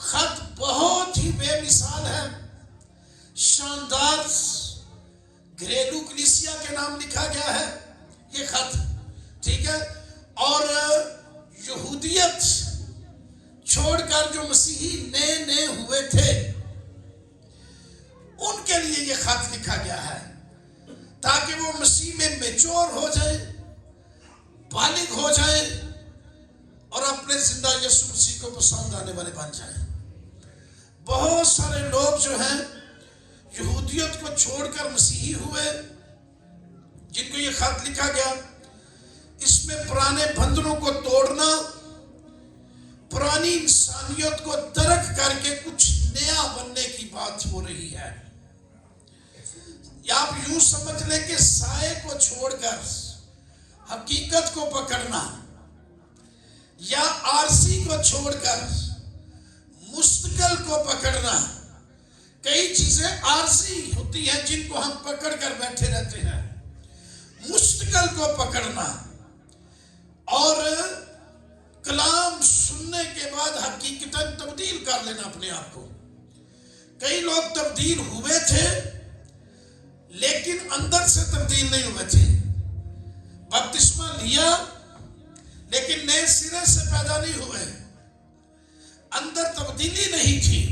خط بہت ہی بے مثال ہے، شاندار، گھریلو کلیسیا کے نام لکھا گیا ہے یہ خط، ٹھیک ہے، اور یہودیت چھوڑ کر جو مسیحی نئے ہوئے تھے ان کے لیے یہ خط لکھا گیا ہے، تاکہ وہ مسیح میں میچور ہو جائیں، بالغ ہو جائیں اور اپنے زندہ یسوع مسیح کو پسند آنے والے بن جائیں۔ بہت سارے لوگ جو ہیں یہودیت کو چھوڑ کر مسیحی ہوئے، جن کو یہ خط لکھا گیا، اس میں پرانے بندھنوں کو توڑنا، پرانی انسانیت کو ترک کر کے کچھ نیا بننے کی بات ہو رہی ہے۔ یا آپ یوں سمجھ لیں کہ سائے کو چھوڑ کر حقیقت کو پکڑنا، یا عارضی کو چھوڑ کر مستقل کو پکڑنا۔ کئی چیزیں عارضی ہوتی ہیں جن کو ہم پکڑ کر بیٹھے رہتے ہیں، مستقل کو پکڑنا اور کلام سننے کے بعد حقیقتاً تبدیل کر لینا اپنے آپ کو۔ کئی لوگ تبدیل ہوئے تھے لیکن اندر سے تبدیل نہیں ہوئے تھے، بپتسمہ لیا لیکن نئے سرے سے پیدا نہیں ہوئے، اندر تبدیلی نہیں تھی۔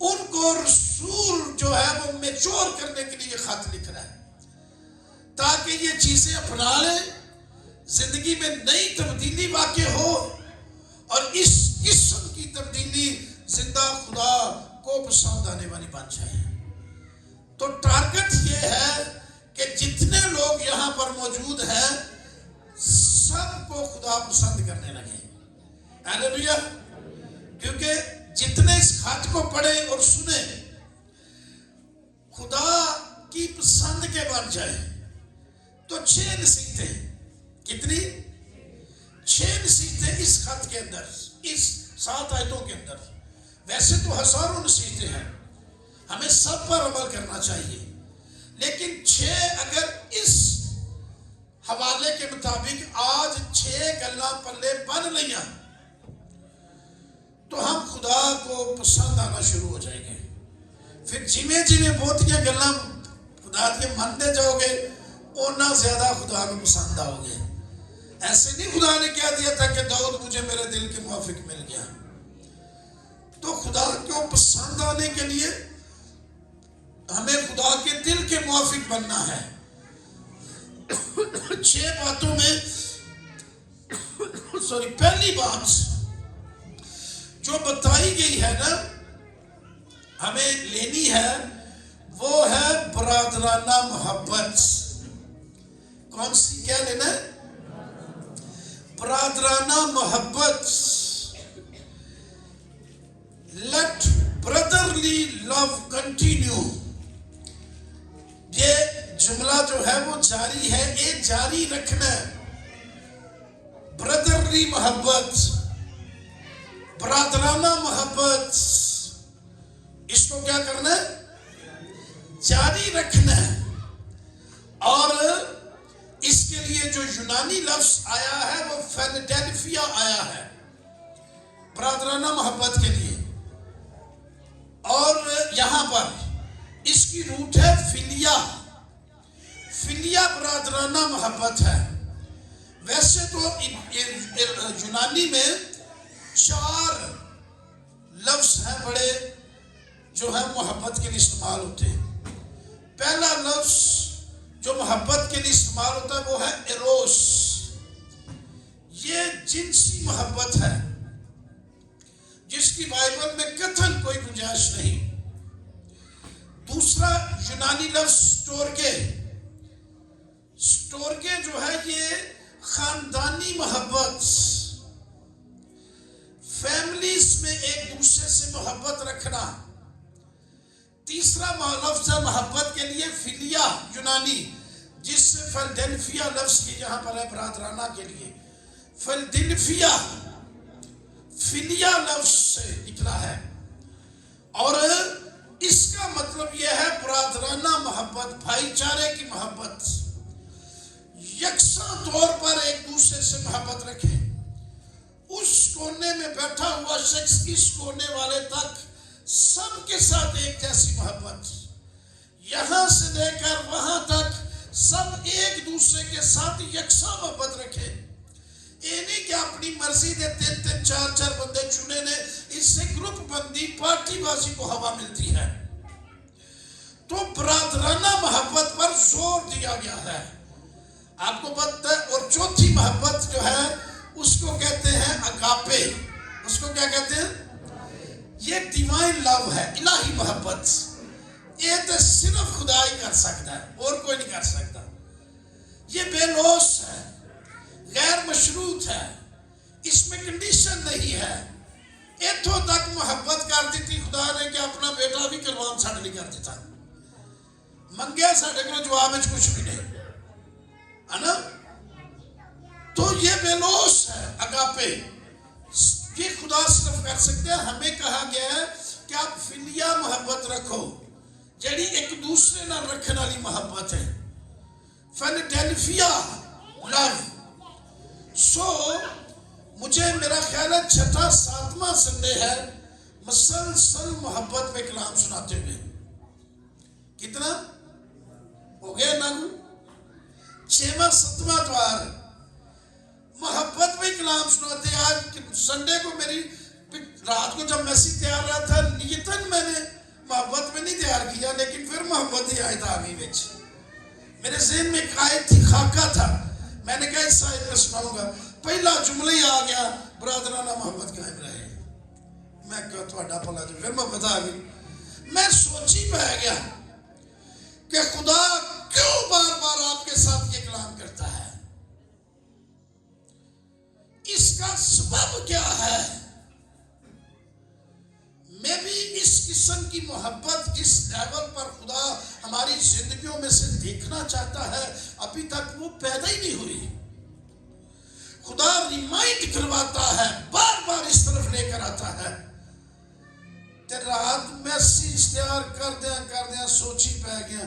ان کو رسول جو ہے وہ میچور کرنے کے لیے خط لکھ رہا ہے، تاکہ یہ چیزیں اپنا لیں، زندگی میں نئی تبدیلی واقع ہو، اور اس قسم کی تبدیلی زندہ خدا کو پسند آنے والی بن جائے۔ تو ٹارگٹ یہ ہے کہ جتنے لوگ یہاں پر موجود ہیں سب کو خدا پسند کرنے لگے۔ ہاللیلویا! کیونکہ جتنے اس خط کو پڑھیں اور سنیں خدا کی پسند کے بن جائے تو 6 نصیحتیں، کتنی؟ 6 نصیحتیں اس خط کے اندر، اس 7 آیتوں کے اندر۔ ویسے تو ہزاروں نصیحتیں ہیں، ہمیں سب پر عمل کرنا چاہیے، لیکن 6 اگر اس حوالے کے مطابق آج 6 گلاں پلے بن لیاں تو ہم خدا کو پسند آنا شروع ہو جائیں گے۔ پھر جویں بہتیاں گلاں خدا کی منتے جاؤ گے اتنا زیادہ خدا کو پسند آؤ گے۔ ایسے نہیں خدا نے کہہ دیا تھا کہ داؤد مجھے میرے دل کے موافق مل گیا۔ تو خدا کو پسند آنے کے لیے ہمیں خدا کے دل کے موافق بننا ہے۔ 6 باتوں میں پہلی بات جو بتائی گئی ہے نا ہمیں لینی ہے وہ ہے برادرانہ محبت۔ کون سی؟ کیا لینا ہے؟ برادرانہ محبت۔ Let brotherly love continue۔ یہ جملہ جو ہے وہ جاری ہے، یہ جاری رکھنا ہے۔ برادرلی محبت، برادرانہ محبت، اس کو کیا کرنا ہے؟ جاری رکھنا ہے۔ اور اس کے لیے جو یونانی لفظ آیا ہے وہ فیلڈیلفیا آیا ہے برادرانہ محبت کے لیے، اور یہاں پر اس کی روٹ ہے فلیا۔ فلیا برادرانہ محبت ہے۔ ویسے تو یونانی میں 4 لفظ ہیں بڑے جو ہے محبت کے لیے استعمال ہوتے ہیں۔ پہلا لفظ جو محبت کے لیے استعمال ہوتا ہے وہ ہے ایروس، یہ جنسی محبت ہے جس کی بائبل میں قطعاً کوئی گنجائش نہیں۔ دوسرا یونانی لفظ سٹورگے جو ہے یہ خاندانی محبت، فیملیز میں ایک دوسرے سے محبت رکھنا۔ تیسرا لفظ ہے محبت کے لیے فلیا یونانی، جس سے فیلڈیلفیا لفظ کی یہاں پر ہے برادرانہ کے لیے۔ فیلڈیلفیا فلیا لفظ سے نکلا ہے، اور اس کا مطلب یہ ہے برادرانہ محبت، بھائی چارے کی محبت، یکساں طور پر ایک دوسرے سے محبت رکھیں۔ اس کونے میں بیٹھا ہوا علاوہ شخص اس کونے والے تک سب کے ساتھ ایک جیسی محبت، یہاں سے لے کر وہاں تک سب ایک دوسرے کے ساتھ یکساں محبت رکھے۔ یہ نہیں کہ اپنی مرضی دے 3 4 بندے چنے نے، اس سے گروپ بندی پارٹی بازی کو ہوا ملتی ہے۔ تو برادرانہ محبت پر زور دیا گیا ہے، آپ کو پتہ ہے۔ اور چوتھی محبت جو ہے اس کو کہتے ہیں اگاپے۔ اس کو کیا کہتے ہیں؟ یہ ڈیوائن لو ہے، الہی محبت۔ یہ تو صرف خدا ہی کر سکتا ہے، اور کوئی نہیں کر سکتا۔ یہ بے لوث ہے، غیر مشروط ہے، اس میں کنڈیشن نہیں ہے۔ اتھوں تک محبت کر دیتی خدا نے کہ اپنا بیٹا بھی قربان ساڈے لیے کر دیتا، منگیا ساڈے کو جواب میں کچھ بھی نہیں ہے نا۔ تو یہ بے لوث ہے اگاپے، یہ خدا صرف کر سکتے ہیں۔ ہمیں کہا گیا ہے کہ آپ فلیا محبت رکھو، جڑی ایک دوسرے نہ رکھنے والی محبت ہے، فیلڈیلفیا لو۔ مجھے میرا خیال ہے 6واں 7واں سنڈے ہے مسلسل محبت پہ کلام سناتے ہوئے۔ کتنا ہو گیا نا؟ 6واں 7واں اتوار محبت پہ کلام سناتے ہیں۔ آج سنڈے کو میری رات کو جب میسیج تیار رہا تھا، نیتن میں نے محبت میں نہیں تیار کیا، لیکن پھر محبت ہی آیت آ گئی بچ۔ میرے ذہن میں ایک آیت تھی، خاکہ تھا، میں نے کہا اس آیت میں سناؤں گا، پہلا جملہ ہی آ گیا، برادرانہ محبت قائم رہے۔ میں کہا تھوڑا پلا جو، پھر محبت آ گئی۔ میں سوچی پہ گیا کہ خدا کیوں بار بار آپ کے ساتھ یہ کلام کرتا ہے، اس کا سبب کیا ہے؟ میں بھی اس قسم کی محبت اس لیول پر خدا ہماری زندگیوں میں سے دیکھنا چاہتا ہے، ابھی تک وہ پیدا ہی نہیں ہوئی۔ خدا ریمائنڈ کرواتا ہے، بار بار اس طرف لے کر آتا ہے۔ رات میسیج تیار کر دیا سوچی پہ گیا۔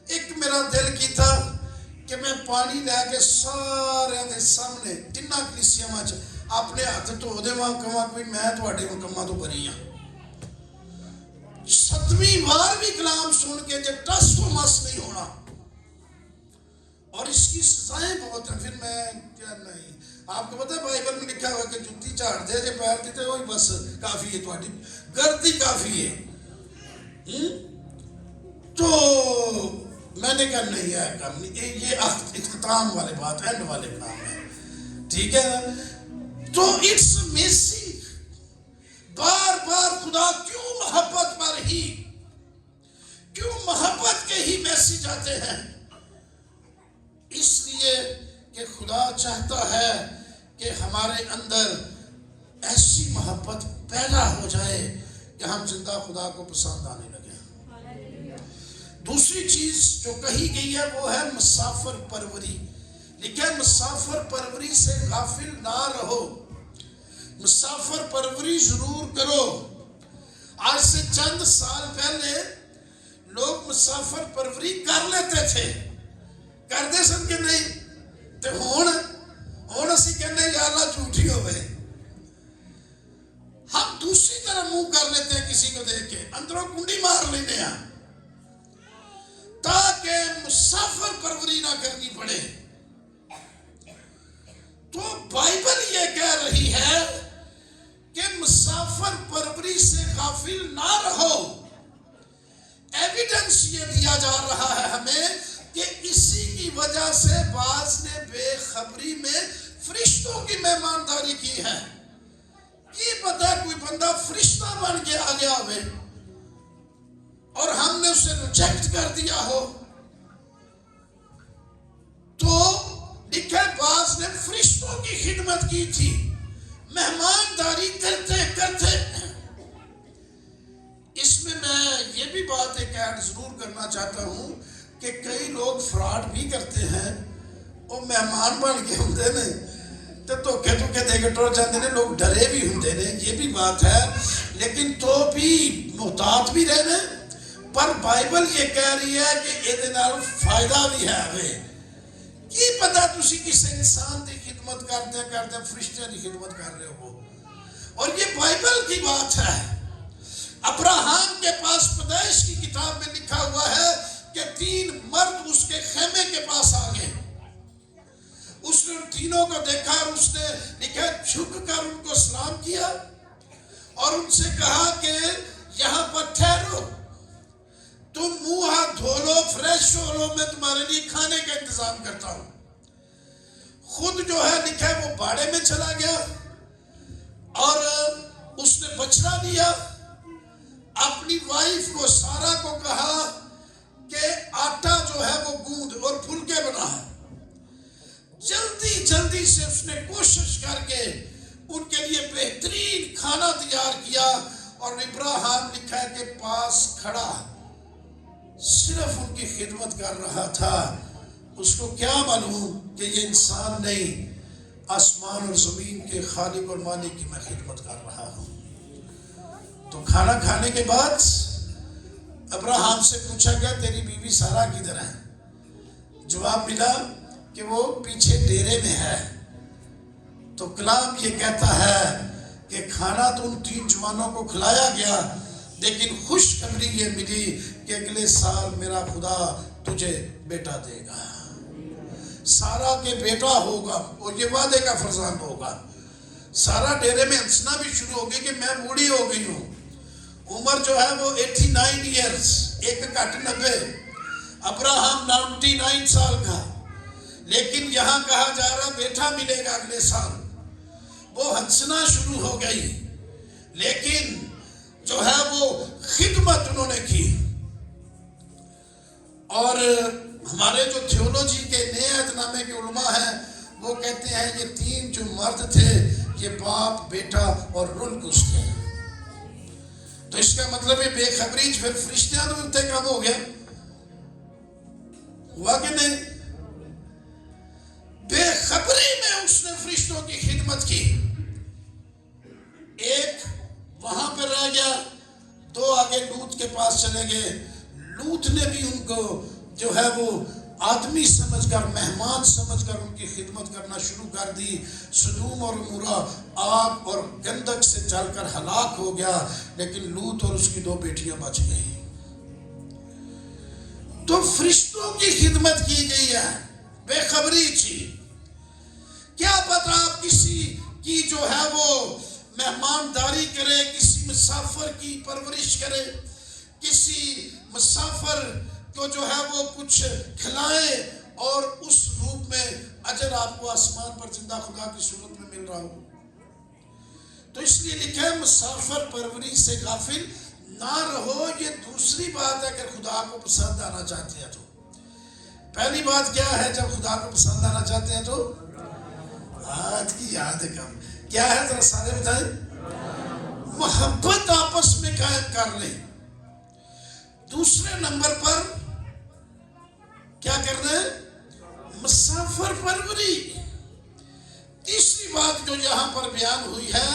ایک میرا دل کی تھا کہ میں پانی لے کے سارے دے سامنے تیناں کلیسیاں وچ اپنے ہاتھ دھو دیواں، کہاں کوئی میں تواڈے حکماں تو بری ہاں۔ 7ویں بار بھی کلام سن کے جب ٹس و مس نہیں ہونا، اور اس کی سزائیں بہت ہیں۔ پھر میں کیا نہیں، آپ کو پتہ ہے بائبل میں لکھا ہوا کہ جُتی جھاڑ دے جے پیر دی تے وہی بس کافی ہے، تواڈی گردی کافی ہے۔ تو میں نے کہا نہیں ہے کام نہیں، یہ اختتام والے بات، اینڈ والے کام ہے، ٹھیک ہے۔ تو اٹس امیزنگ، بار بار خدا کیوں محبت پر ہی، کیوں محبت کے ہی میسیج آتے ہیں؟ اس لیے کہ خدا چاہتا ہے کہ ہمارے اندر ایسی محبت پیدا ہو جائے کہ ہم زندہ خدا کو پسند آنے لگے۔ دوسری چیز جو کہی گئی ہے وہ ہے مسافر پروری۔ لکھا ہے مسافر پروری سے غافل نہ رہو، مسافر پروری ضرور کرو۔ آج سے چند سال پہلے لوگ مسافر پروری کر لیتے تھے، کرتے سن کے نہیں، تو ہون اسی کہنے یا اللہ جھوٹی ہوئے۔ ہم دوسری طرح منہ کر لیتے ہیں کسی کو دیکھ کے، اندروں کنڈی مار لیتے ہیں تاکہ مسافر پروری نہ کرنی پڑے۔ تو بائبل یہ کہہ رہی ہے کہ مسافر پروری سے غافل نہ رہو۔ ایویڈنس یہ دیا جا رہا ہے ہمیں کہ اسی کی وجہ سے بعض نے بے خبری میں فرشتوں کی مہمانداری کی ہے۔ کی پتہ کوئی بندہ فرشتہ بن کے آ گیا ہوئے اور ہم نے اسے ریجیکٹ کر دیا ہو۔ تو لکھا ہے بعض نے فرشتوں کی خدمت کی تھی، مہمانداری کرتے کرتے۔ اس میں یہ بھی بات ایک ایڈ ضرور کرنا چاہتا ہوں کہ کئی لوگ فراڈ بھی کرتے ہیں، وہ مہمان بن کے ہوتے ہیں تو دھوکے دے کے ٹر جاتے ہیں، لوگ ڈرے بھی ہوتے ہیں، یہ بھی بات ہے، لیکن تو بھی محتاط بھی رہنا۔ پر بائبل یہ کہہ رہی ہے کہ یہ فائدہ بھی ہے۔ کی پتہ تسی کسی انسان کی خدمت کرتے فرشتیاں کی خدمت کر رہے ہو، اور یہ بائبل کی بات ہے۔ ابراہیم کے پاس پیدائش کی کتاب میں لکھا ہوا ہے کہ 3 مرد اس کے خیمے کے پاس آ گئے۔ اس نے ان تینوں کو دیکھا اور اس نے لکھا جھک کر ان کو سلام کیا اور ان سے کہا کہ یہاں پر ٹھہرو، تم منہ ہاتھ دھو لو، فریش ہو لو، میں تمہارے لیے کھانے کا انتظام کرتا ہوں۔ خود جو ہے لکھا ہے وہ باڑے میں چلا گیا اور اس نے بچڑا دیا، اپنی وائف کو سارا کو کہا کہ آٹا جو ہے وہ گوندھ اور پھلکے بنا۔ جلدی جلدی سے اس نے کوشش کر کے ان کے لیے بہترین کھانا تیار کیا، اور ابراہیم لکھا ہے کہ پاس کھڑا صرف ان کی خدمت کر رہا تھا۔ اس کو کیا معلوم کہ یہ انسان نہیں، آسمان اور زمین کے خالق اور مالک کی میں خدمت کر رہا ہوں۔ تو کھانا کھانے کے بعد ابراہیم سے پوچھا گیا تیری بیوی سارا کدھر ہے؟ جواب ملا کہ وہ پیچھے ڈیرے میں ہے۔ تو کلام یہ کہتا ہے کہ کھانا تو ان 3 جوانوں کو کھلایا گیا، لیکن خوشخبری یہ ملی کہ اگلے سال میرا خدا تجھے بیٹا دے گا، سارا کے بیٹا ہوگا، اور یہ وعدے کا فرزند ہوگا۔ سارا ڈیرے میں ہنسنا بھی شروع ہو گئی کہ میں بوڑھی ہو گئی ہوں، عمر جو ہے وہ 89 ایئرز، 1.90، ابراہیم 99 سال کا، لیکن یہاں کہا جا رہا بیٹا ملے گا اگلے سال۔ وہ ہنسنا شروع ہو گئی، لیکن جو ہے وہ خدمت انہوں نے کی۔ اور ہمارے جو تھیولوجی کے نئے عہد نامے کے علماء ہیں وہ کہتے ہیں یہ 3 جو مرد تھے یہ باپ، بیٹا اور رلقس تھے۔ تو اس کا مطلب ہے بے خبری پھر فرشتیاں تو انتقام ہو گیا، ہوا کہ نہیں؟ بے خبری میں اس نے فرشتوں کی خدمت کی۔ ایک وہاں پر رہ گیا، 2 آگے لوط کے پاس چلے گئے۔ لوط نے بھی ان کو جو ہے وہ آدمی سمجھ کر، مہمان سمجھ کر ان کی خدمت کرنا شروع کر دی۔ سدوم اور عمورہ آگ اور گندک سے جل کر ہلاک ہو گیا، لیکن لوط اور اس کی 2 بیٹیاں بچ گئی۔ تو فرشتوں کی خدمت کی گئی ہے، بے خبری تھی۔ کیا پتہ آپ کسی کی جو ہے وہ مہمانداری کرے، کسی مسافر کی پرورش کرے، کسی مسافر کو جو ہے وہ کچھ کھلائے، اور اس روپ میں اجر آپ کو آسمان پر زندہ خدا کی صورت میں مل رہا ہو۔ تو اس لیے لکھا ہے مسافر پروری سے غافل نہ رہو۔ یہ دوسری بات ہے کہ خدا کو پسند آنا چاہتے ہیں تو پہلی بات کیا ہے؟ جب خدا کو پسند آنا چاہتے ہیں تو آج کی یاد کم کیا ہے؟ ذرا سارے بتائیں۔ محبت آپس میں قائم کر لیں۔ دوسرے نمبر پر کیا کرنا ہے؟ مسافر پروری۔ تیسری بات جو یہاں پر بیان ہوئی ہے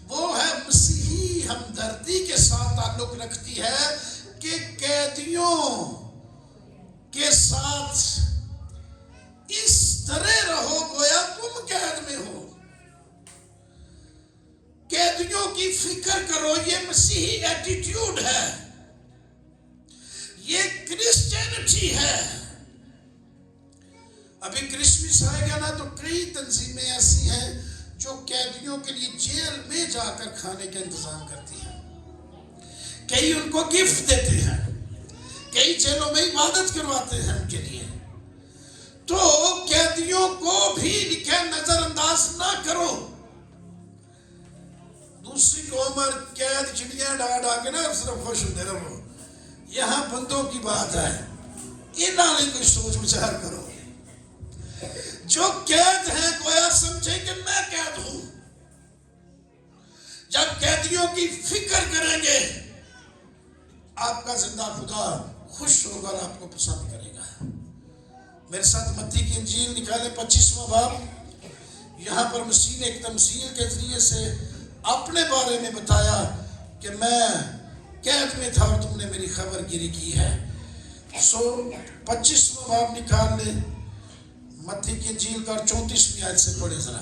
وہ ہے مسیحی ہمدردی کے ساتھ تعلق رکھتی ہے کہ قیدیوں کے ساتھ اس طرح رہو گویا تم قید میں ہو۔ قیدیوں کی فکر کرو، یہ مسیحی ایٹیٹیوڈ ہے، یہ کرسچینٹی ہے۔ ابھی کرسمس آئے گا نا تو کئی تنظیمیں ایسی ہیں جو قیدیوں کے لیے جیل میں جا کر کھانے کا انتظام کرتی ہیں، کئی ان کو گفٹ دیتے ہیں، کئی جیلوں میں عبادت کرواتے ہیں ان کے لیے۔ تو قیدیوں کو بھی لکھا نظر انداز نہ کرو۔ دوسری قوم اور قید چڑیاں ڈا کے نا صرف خوش ہوتے رہو، یہاں بندوں کی بات ہے، انہاں نے کوئی سوچ بچار کرو۔ جو قید ہیں گویا سمجھے کہ میں قید ہوں۔ جب قیدیوں کی فکر کریں گے آپ کا زندہ خدا خوش ہوگا اور آپ کو پسند کرے گا۔ میرے ساتھ متی کی انجیل نکالے 25واں باب۔ یہاں پر مسیح نے ایک تمثیل کے ذریعے سے اپنے بارے میں بتایا کہ میں قید میں تھا اور تم نے میری خبر گیری کی ہے۔ 25واں باب نکال لیں، متی کی انجیل کا 34ویں آیت سے پڑھے ذرا۔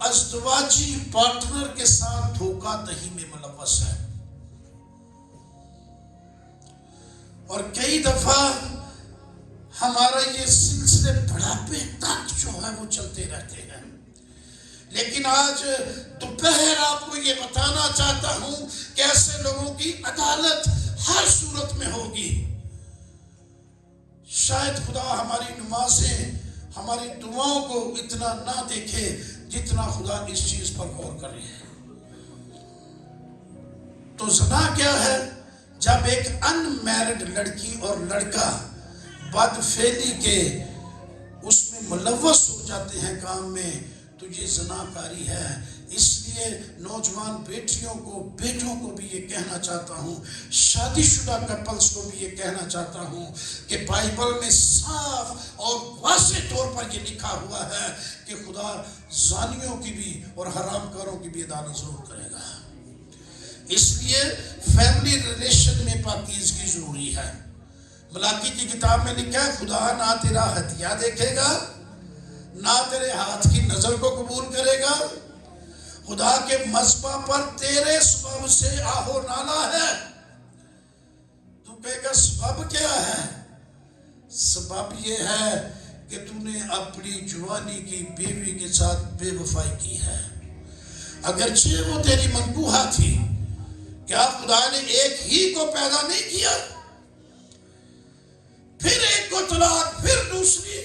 ازدواجی پارٹنر کے ساتھ دھوکہ دہی میں ملوث ہے، اور کئی دفعہ ہمارا یہ سلسلے بڑھاپے تک جو ہے وہ چلتے رہتے ہیں۔ لیکن آج دوپہر آپ کو یہ بتانا چاہتا ہوں کہ ایسے لوگوں کی عدالت ہر صورت میں ہوگی۔ شاید خدا ہماری نمازیں، ہماری دعاؤں کو اتنا نہ دیکھے جتنا خدا اس چیز پر غور کرے۔ تو زنا کیا ہے؟ جب ایک ان میرڈ لڑکی اور لڑکا بدفعلی کے اس میں ملوث ہو جاتے ہیں کام میں، تو یہ زناکاری ہے۔ اس لیے نوجوان بیٹیوں کو، بیٹوں کو بھی یہ کہنا چاہتا ہوں، شادی شدہ کپلز کو بھی یہ کہنا چاہتا ہوں کہ بائبل میں صاف اور واضح طور پر یہ لکھا ہوا ہے کہ خدا زانیوں کی بھی اور حرام کاروں کی بھی عدالت ضرور کرے گا۔ اس لیے فیملی ریلیشن میں پاکیزگی ضروری ہے۔ ملاکی کی کتاب میں لکھا ہے، خدا نہ تیرا ہتھیار دیکھے گا، نہ تیرے ہاتھ کی نظر کو قبول کرے گا۔ خدا کے مذبح پر تیرے سبب سے آہو نالا ہے۔ تو کہے گا سبب کیا ہے؟ سبب یہ ہے کہ تو نے اپنی جوانی کی بیوی کے ساتھ بے وفائی کی ہے۔ اگرچہ وہ تیری منقوہہ تھی، کیا خدا نے ایک ہی کو پیدا نہیں کیا؟ پھر ایک کو طلاق، پھر دوسری،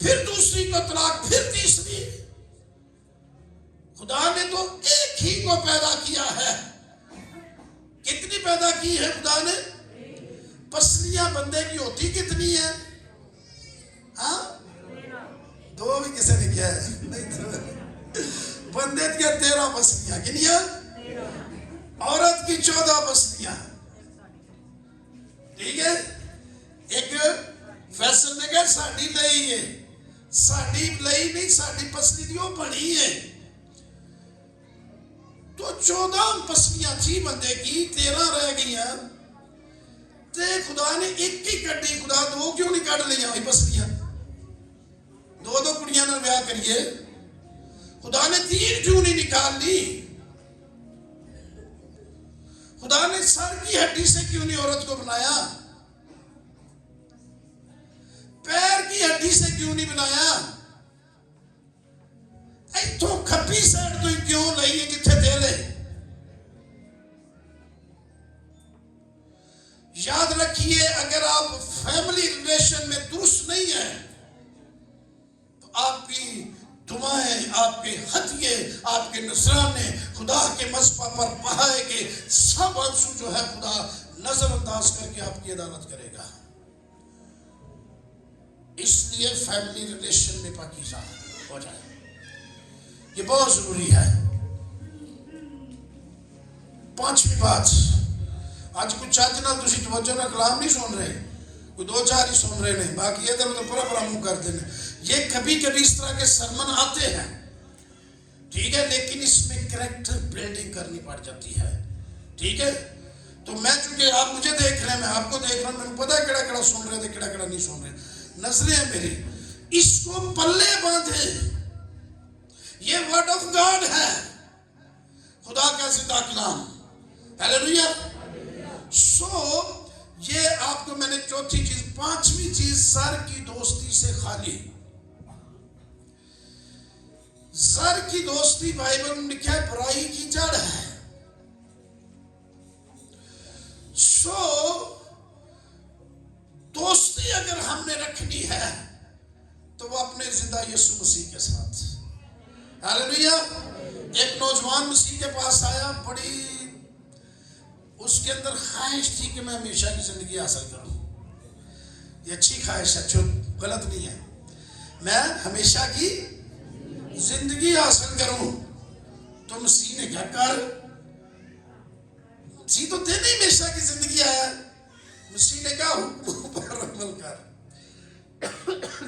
پھر دوسری کو طلاق، پھر تیسری۔ خدا نے تو ایک ہی کو پیدا کیا ہے۔ کتنی پیدا کی ہے خدا نے؟ پسلیاں بندے کی ہوتی کتنی ہیں؟ ہاں، دو بھی کسی نے کیا ہے؟ نہیں تو بندے کی 13 پسلیاں، کنیا؟ عورت کی 14 پسلیاں۔ ٹھیک ہے؟ ایک فیصل نے کہا ساڑی لئی ہے، ساڑی لئی نہیں، ساڑی پسلی دیو بڑی ہے۔ تو 14 پسلیاں تھی بندے کی، 13 رہ گئی ہیں۔ تے خدا نے ایک ہی کٹی، خدا دو کیوں نہیں کٹ لیا ہوئی پسلیاں؟ دو دو کڑیاں نہ بیاہ کریے۔ خدا نے 3 کیوں نہیں نکال لی؟ خدا نے سر کی ہڈی سے کیوں نہیں عورت کو بنایا؟ پیر کی ہڈی سے کیوں نہیں بنایا؟ ایتھوں کھپی سائڈ تو کیوں لئی ہے جتھے دے لے؟ یاد رکھیے، اگر آپ فیملی ریلیشن میں درست نہیں ہیں تو آپ کی دعائیں، آپ کے ہدیے، آپ کے نذرانے خدا کے مذبح پر بہائے کے سب آنسو جو ہے خدا نظر انداز کر کے آپ کی عدالت کرے گا۔ اس لیے فیملی ریلیشن میں پاکیزہ ہو جائے، یہ بہت ضروری ہے۔ 5ویں بات، آج کچھ چاہتے نہ تسی توجہ نہ کلام نہیں سن رہے، کوئی 2-4 ہی سن رہے نہیں، باقی ادھر ادھر پورا منہ کر دینے۔ یہ کبھی کبھی اس طرح کے سرمن آتے ہیں، ٹھیک ہے، لیکن اس میں کریکٹر بلڈنگ کرنی پڑ جاتی ہے، ٹھیک ہے۔ تو میں چونکہ آپ مجھے دیکھ رہے ہیں، میں آپ کو دیکھ رہا ہوں، میں نے پتا ہے کیڑا کیڑا سن رہے تھے، کیڑا کیڑا نہیں سن رہے، نظریں ہیں میری، اس کو پلے باندھے۔ یہ ورڈ آف گاڈ ہے، خدا کا زندہ کلام، ہیلیلویا۔ سو یہ آپ کو میں نے چوتھی چیز، 5ویں چیز، زر کی دوستی سے خالی۔ زر کی دوستی بائبل میں لکھا ہے برائی کی جڑ ہے۔ سو دوستی اگر ہم نے رکھنی ہے تو وہ اپنے زندہ یسوع مسیح کے ساتھ۔ ہیلیلویا۔ ایک نوجوان مسیح کے پاس آیا، بڑی اس کے اندر خواہش تھی کہ میں ہمیشہ کی زندگی حاصل کروں۔ یہ اچھی خواہش ہے، جو غلط نہیں ہے، میں ہمیشہ کی زندگی حاصل کروں۔ تو مسیح نے کیا کر، مسیح تو دینے ہمیشہ کی زندگی آیا، مسیح نے کہا حکموں پر عمل کر۔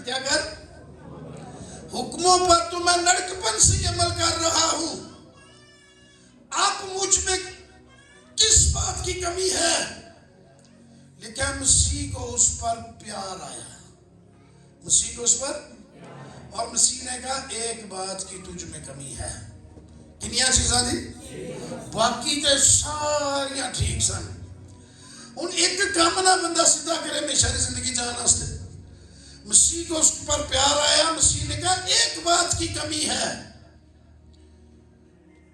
کیا کر؟ حکموں پر۔ تو میں لڑکپن سے عمل کر رہا ہوں، اب مجھ میں کس بات کی کمی ہے؟ لیکن مسیح کو اس پر پیار آیا، مسیح کو اس پر اور مسیح نے کہا ایک بات کی تجھ میں کمی ہے. کنیا چیزاں دی باقی تے ساریاں ٹھیک سن. ہن ایک کام نہ بندہ سیدھا کرے ہمیشہ دی زندگی جان واسطے. مسیح کو اس پر پیار آیا. مسیح نے کہا ایک بات کی کمی ہے,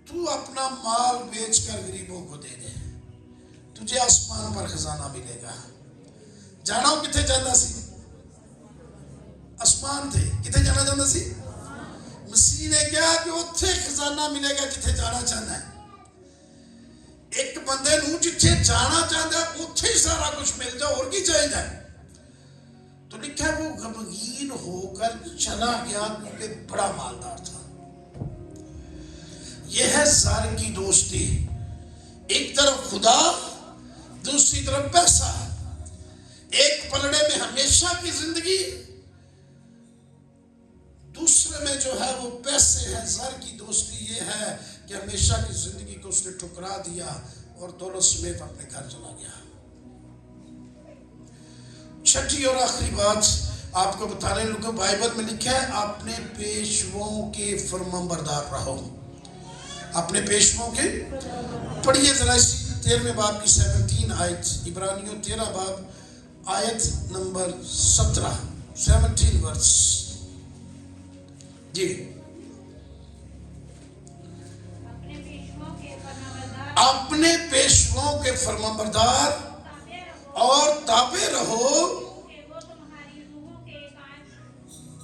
تو اپنا مال بیچ کر غریبوں کو دے دے, تجھے آسمان پر خزانہ ملے گا. جانا ہو کتنے جانا سی؟ آسمان تھے. کتنے جانا چاہتا سی؟ مسیح نے کہا کہ اتھے خزانہ ملے گا جتھے جانا چاہتا ہے. ایک بندے نو جتھے جانا چاہتا ہے اتھے ہی سارا کچھ مل جائے, اور کی چاہیے جائے. تو لکھا ہے وہ غمگین ہو کر چلا گیا کیونکہ بڑا مالدار تھا. یہ ہے زار کی دوستی. ایک طرف خدا, دوسری طرف پیسہ. ایک پلڑے میں ہمیشہ کی زندگی, دوسرے میں جو ہے وہ پیسے ہیں. زر کی دوستی یہ ہے کہ ہمیشہ کی زندگی کو اس نے ٹھکرا دیا اور دولت سمیت اپنے گھر چلا گیا. چھٹی اور آخری بات آپ کو بتانے لگا, بائبل میں لکھا ہے اپنے پیشواؤں کے فرمانبردار رہو. اپنے پیشواؤں کے, پڑھیے ذرا اسی 13 باب کی 17 آیت, عبرانیوں 13 باب آیت نمبر 17, 17 ورس. جی. اپنے پیشواؤں کے فرمانبردار اور تابع رہو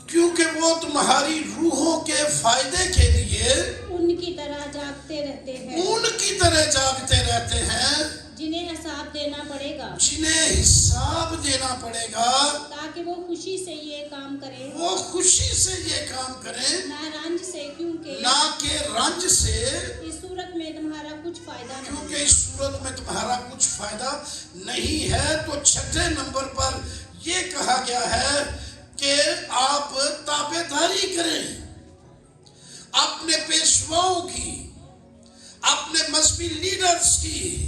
کیونکہ وہ تمہاری روحوں کے فائدے کے لیے ان کی طرح جاگتے رہتے ہیں. ان کی طرح جاگتے رہتے ہیں جنہیں حساب دینا پڑے گا. جنہیں حساب دینا پڑے گا تاکہ وہ خوشی سے یہ کام کریں. وہ خوشی سے یہ کام کریں, نہ رنج سے, کیونکہ نہ کہ رنج سے, اس صورت میں تمہارا کچھ فائدہ نہیں. کیونکہ اس صورت میں تمہارا کچھ فائدہ نہیں ہے. تو چھٹے نمبر پر یہ کہا گیا ہے کہ آپ تابع داری کریں اپنے پیشواؤں کی, اپنے مذہبی لیڈرز کی.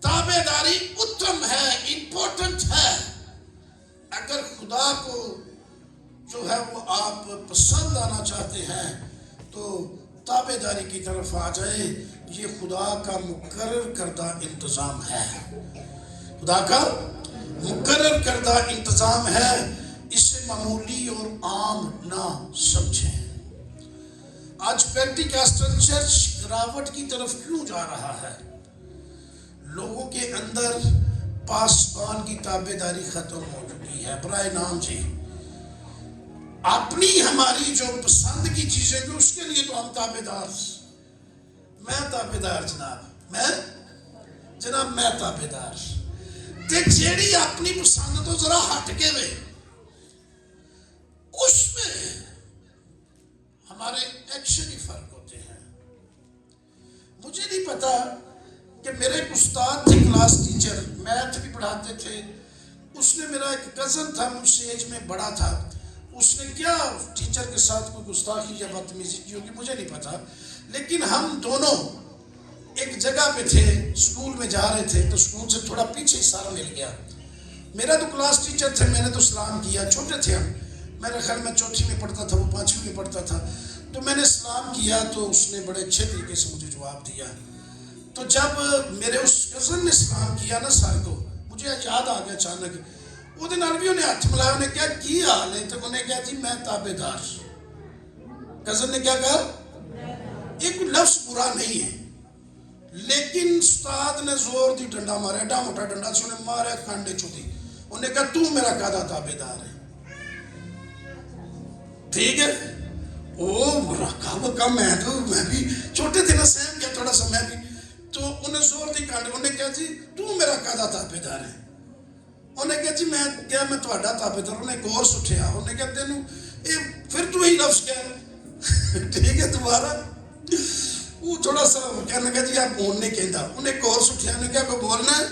تابع داری اتم ہے, امپورٹنٹ ہے. اگر خدا کو جو ہے وہ آپ پسند آنا چاہتے ہیں تو تابع داری کی طرف آ جائیں. یہ خدا کا مقرر کردہ انتظام ہے. خدا کا مقرر کردہ انتظام ہے. اسے معمولی اور عام نہ سمجھیں. آج پینٹیکاسٹل چرچ گراوٹ کی طرف کیوں جا رہا ہے؟ لوگوں کے اندر پاسبان کی تابع داری ختم ہو چکی ہے. برائے نام جی, اپنی ہماری جو پسند کی چیزیں جو اس کے لیے تو ہم تابع دار. میں تابع دار جناب میں تابع دار. تے جیڑی اپنی پسند تو ذرا ہٹ کے وے, اس میں ہمارے ایکشن ہی فرق ہوتے ہیں. مجھے نہیں پتا کہ میرے ایک استاد تھے, کلاس ٹیچر, میتھ بھی پڑھاتے تھے. اس نے, میرا ایک کزن تھا مجھ سے ایج میں بڑا تھا, اس نے کیا ٹیچر کے ساتھ کوئی گستاخی یا بدتمیزی کی ہوگی, مجھے نہیں پتا. لیکن ہم دونوں ایک جگہ پہ تھے, اسکول میں جا رہے تھے, تو اسکول سے تھوڑا پیچھے سارا مل گیا. میرا تو کلاس ٹیچر تھے, میں نے تو سلام کیا. چھوٹے تھے ہم, میرا خیال میں 4تھی میں پڑھتا تھا, وہ 5ویں میں پڑھتا تھا. تو میں نے سلام کیا تو اس نے بڑے اچھے طریقے سے مجھے جواب دیا. تو جب میرے اس کزن نے سلام کیا نا سر کو, مجھے یاد آ گیا اچانک, وہ دن بھی انہیں ہاتھ ملایا. انہیں کہا کی حال ہے؟ تو انہیں کہا جی میں تابع دار. کزن نے کیا کہا؟ ایک لفظ برا نہیں ہے, لیکن استاد نے زور دی ڈنڈا مارا, ایڈا موٹا ڈنڈا سے انہیں مارا کانڈے چوتی. انہیں کہا تو میرا کہا تابع دار ہے. ٹھیک ہے, او برا کہا میں بھی چھوٹے تھے نا, سہم کیا تھوڑا سا میں بھی. تو انہیں زور دی کانڈے, انہیں کہا جی تو میرا کہا تابع دار ہے. انہیں کہا جی میں کیا میں تھوڑا تابع دار. انہیں غور سے اٹھیا, انہیں کہا تینوں پھر تو ہی لفظ کیا ہے ٹھیک ہے تمہارا. وہ تھوڑا سا کہنے لگا جی آپ بول نہیں کہتا. انہیں غور سے اٹھیا, انہیں کہا کوئی بولنا ہے؟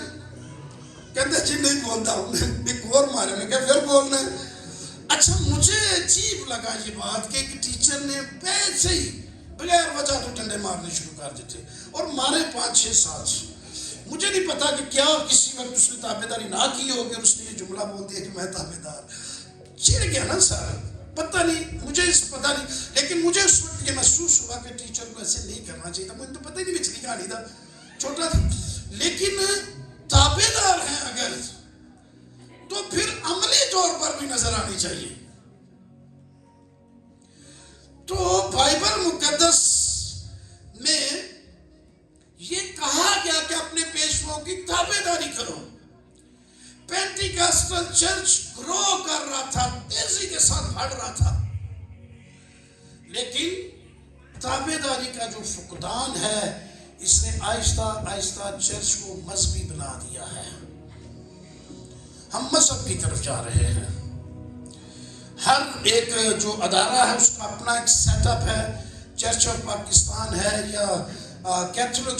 کہتے جی نہیں بولتا. انہیں ایک اور مارے, انہیں کہا پھر بولنا ہے. اچھا مجھے عجیب لگا یہ بات کہ ایک ٹیچر نے ویسے ہی بغیر وجہ تو ڈنڈے مارنے شروع کر دیتے اور مارے 5-6 سال. مجھے نہیں پتا کہ کیا کسی وقت اس نے تابع داری نہ کی ہوگی اور اس نے یہ جملہ بول دیا کہ میں تابع دار. چڑ گیا نا سر, پتہ نہیں مجھے پتہ نہیں، لیکن مجھے اس وقت یہ محسوس ہوا کہ ٹیچر کو ایسے نہیں کرنا چاہیے تھا. مجھے تو پتہ ہی نہیں پچھلی کہانی تھا، چھوٹا تھا. لیکن تابع دار ہیں اگر تو پھر عملی طور پر بھی نظر آنی چاہیے. تو بائبل مقدس میں یہ کہا گیا کہ اپنے پیشواؤں کی تابع داری کرو. پینٹیکاسٹل چرچ گرو کر رہا تھا، تیزی کے ساتھ بڑھ رہا تھا، لیکن تابع داری کا جو فقدان ہے اس نے آہستہ آہستہ چرچ کو مذہبی بنا دیا ہے. ہم مذہب کی طرف جا رہے ہیں. ہر ایک جو ادارہ ہے اس کا اپنا ایک سیٹ اپ ہے. چرچ آف پاکستان ہے یا کیتھولک